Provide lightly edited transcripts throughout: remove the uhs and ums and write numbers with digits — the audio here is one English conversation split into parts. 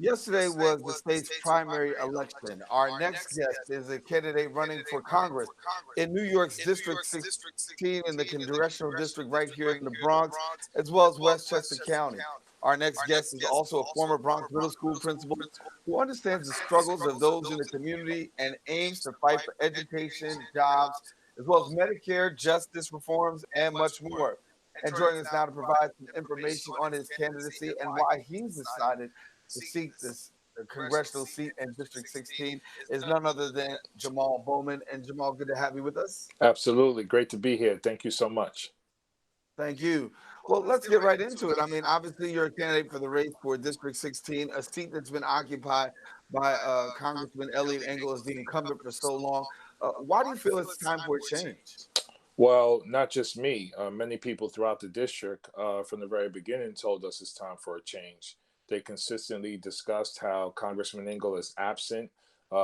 Yesterday was the state's primary election. Our next guest is a candidate running for Congress in New York's District 16 in the congressional district right here in the Bronx, as well as Westchester County. Our next guest is also a former Bronx middle school principal who understands the struggles of those in the community and aims to fight for education, jobs, as well as Medicare, justice reforms, and much more. And joining us now to provide some information on his candidacy and why he's decided to seek this congressional seat in District 16 is none other than Jamaal Bowman. And Jamaal, good to have you with us. Absolutely. Great to be here. Thank you so much. Thank you. Well, let's get right into it. I mean, obviously, you're a candidate for the race for District 16, a seat that's been occupied by Congressman Elliot Engel as the incumbent for so long. Why do you feel it's time for a change? Well, not just me. Many people throughout the district from the very beginning told us it's time for a change. They consistently discussed how Congressman Engel is absent.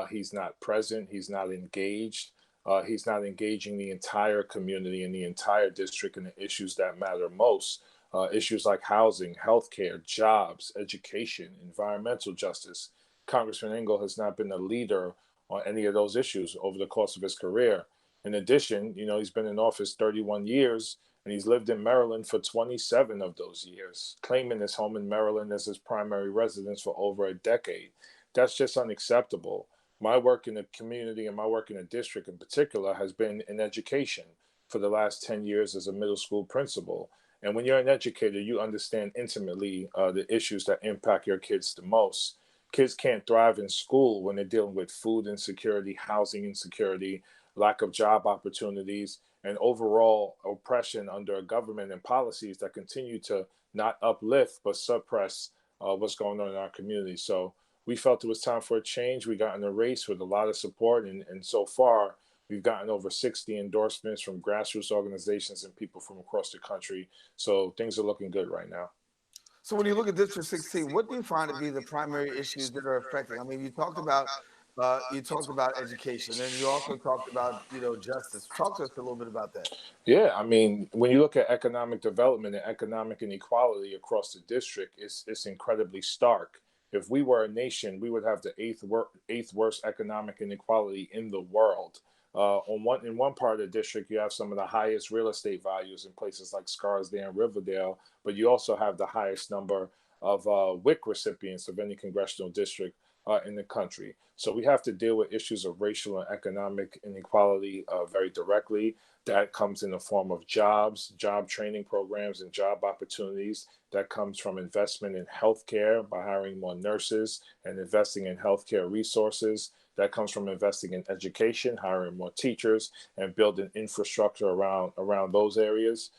He's not present. He's not engaged. He's not engaging the entire community and the entire district in the issues that matter most. Issues like housing, healthcare, jobs, education, environmental justice. Congressman Engel has not been a leader on any of those issues over the course of his career. In addition, he's been in office 31 years and he's lived in Maryland for 27 of those years, claiming his home in Maryland as his primary residence for over a decade. That's just unacceptable. My work in the community and my work in the district in particular has been in education for the last 10 years as a middle school principal. And when you're an educator, you understand intimately the issues that impact your kids the most. Kids can't thrive in school when they're dealing with food insecurity, housing insecurity, lack of job opportunities, and overall oppression under a government and policies that continue to not uplift but suppress what's going on in our community. So we felt it was time for a change. We got in a race with a lot of support, and so far we've gotten over 60 endorsements from grassroots organizations and people from across the country. So things are looking good right now. So, when you look at District 16, what do you find to be the primary issues that are affecting? I mean, you talked about education, and you also talked about justice. Talk to us a little bit about that. Yeah, I mean, when you look at economic development and economic inequality across the district, it's incredibly stark. If we were a nation, we would have the eighth worst economic inequality in the world. In one part of the district, you have some of the highest real estate values in places like Scarsdale and Riverdale, but you also have the highest number of WIC recipients of any congressional district in the country. So we have to deal with issues of racial and economic inequality very directly. That comes in the form of jobs, job training programs, and job opportunities. That comes from investment in healthcare by hiring more nurses and investing in healthcare resources. That comes from investing in education, hiring more teachers, and building infrastructure around those areas.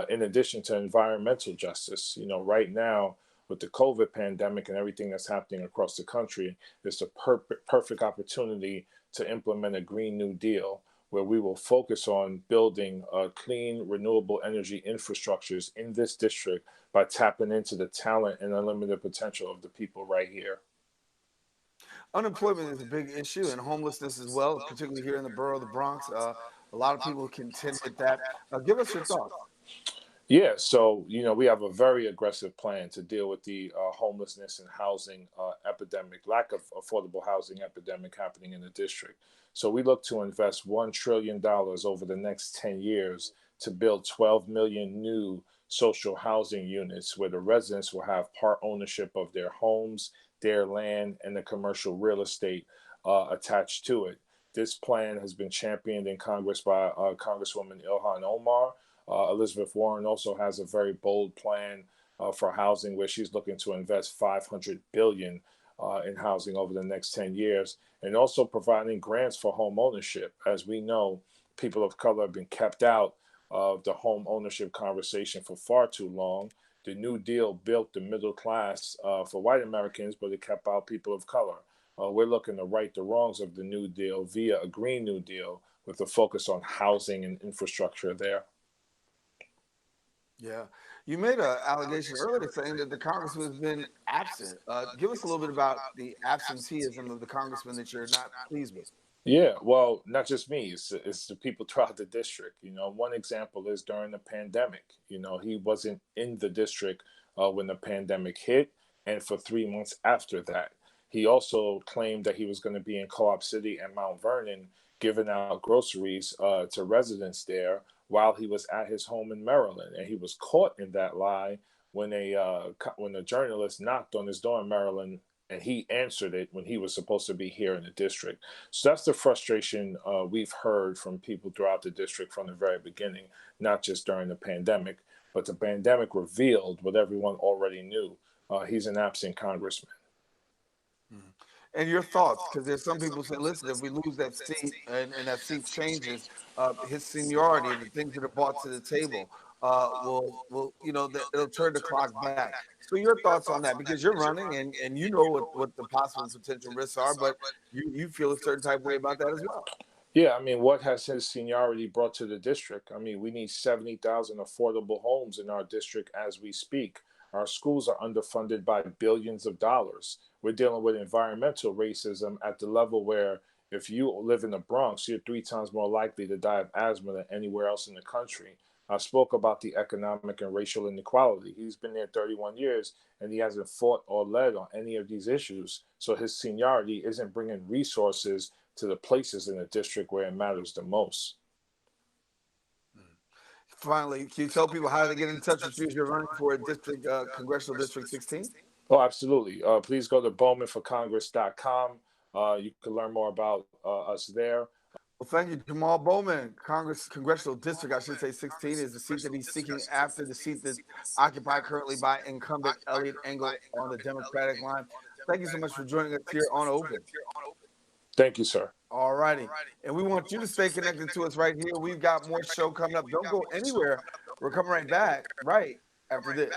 In addition to environmental justice, right now with the COVID pandemic and everything that's happening across the country, it's a perfect opportunity to implement a Green New Deal where we will focus on building clean, renewable energy infrastructures in this district by tapping into the talent and unlimited potential of the people right here. Unemployment is a big issue, and homelessness as well, particularly here in the borough of the Bronx. A lot of people contend with that. Give us your thoughts. Yeah, so we have a very aggressive plan to deal with the homelessness and housing epidemic, lack of affordable housing epidemic happening in the district. So we look to invest $1 trillion over the next 10 years to build 12 million new social housing units where the residents will have part ownership of their homes, their land, and the commercial real estate attached to it. This plan has been championed in Congress by Congresswoman Ilhan Omar. Elizabeth Warren also has a very bold plan for housing where she's looking to invest 500 billion in housing over the next 10 years and also providing grants for home ownership. As we know, people of color have been kept out of the home ownership conversation for far too long. The New Deal built the middle class for white Americans, but it kept out people of color. We're looking to right the wrongs of the New Deal via a Green New Deal with a focus on housing and infrastructure there. Yeah. You made an allegation earlier saying that the congressman has been absent. Give us a little bit about the absenteeism of the congressman that you're not pleased with. Yeah, well, not just me, it's the people throughout the district. One example is during the pandemic. He wasn't in the district when the pandemic hit. and for 3 months after that. He also claimed that he was going to be in Co-op City and Mount Vernon giving out groceries to residents there while he was at his home in Maryland, and he was caught in that lie when a journalist knocked on his door in Maryland, and he answered it when he was supposed to be here in the district. So that's the frustration we've heard from people throughout the district from the very beginning, not just during the pandemic, but the pandemic revealed what everyone already knew. He's an absent congressman. Mhm. And your thoughts, because there's some people saying, listen, if we lose that seat and that seat changes, his seniority and the things that are brought to the table will that it'll turn the clock back. So your thoughts on that, because you're running and you know what the possible potential risks are, but you feel a certain type of way about that as well. Yeah, I mean, what has his seniority brought to the district? I mean, we need 70,000 affordable homes in our district as we speak. Our schools are underfunded by billions of dollars. We're dealing with environmental racism at the level where if you live in the Bronx, you're 3 times more likely to die of asthma than anywhere else in the country. I spoke about the economic and racial inequality. He's been there 31 years and he hasn't fought or led on any of these issues. So his seniority isn't bringing resources to the places in the district where it matters the most. Finally, can you tell people how they get in touch with you if you're running for a district, congressional district 16? Oh, absolutely. Please go to bowmanforcongress.com. You can learn more about us there. Well, thank you, Jamaal Bowman. Congressional District, I should say 16, is the seat that he's seeking after the seat that's occupied currently by incumbent Elliot Engel on the Democratic line. Thank you so much for joining us here on Open. Thank you, sir. All righty. And we want you to stay connected to us right here. We've got more show coming up. Don't go anywhere. We're coming right back right after this.